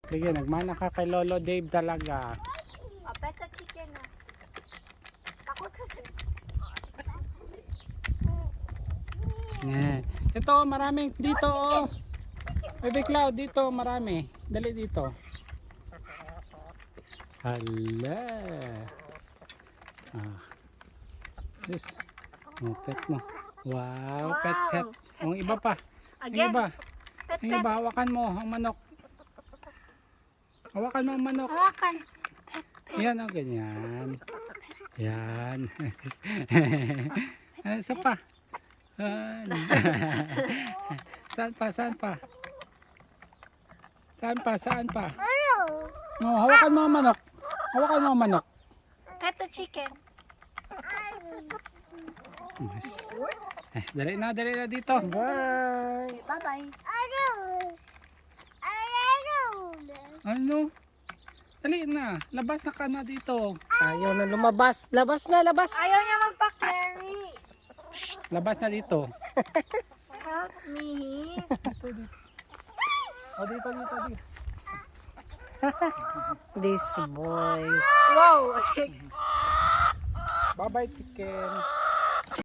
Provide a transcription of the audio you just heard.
Sige, nagmana ka kay Lolo Dave talaga. Peta chicken na. Takot kasi. Ito, maraming dito. Oh. Baby Cloud, dito, marami. Dali dito. Hala. Yes. Oh, pet mo. Wow, pet. Ang iba pa. Ang Again. iba. Pet, Ang iba, hawakan mo ang manok. Hawakan mo ang manok. Hawakan. Yan, oh, ganyan. Yan. Isa pa. Saan pa? Saan pa? No, hawakan mo ang manok. Hawakan mo ang manok. Peta chicken. Dali na dito. Bye. Bye-bye. Ano? Dali na. Labas na ka na dito. Ayaw na lumabas. Labas na, labas. Ayaw niya magpa-carry. Labas na dito. Help me. Dito. This boy. Wow. Bye-bye, chicken.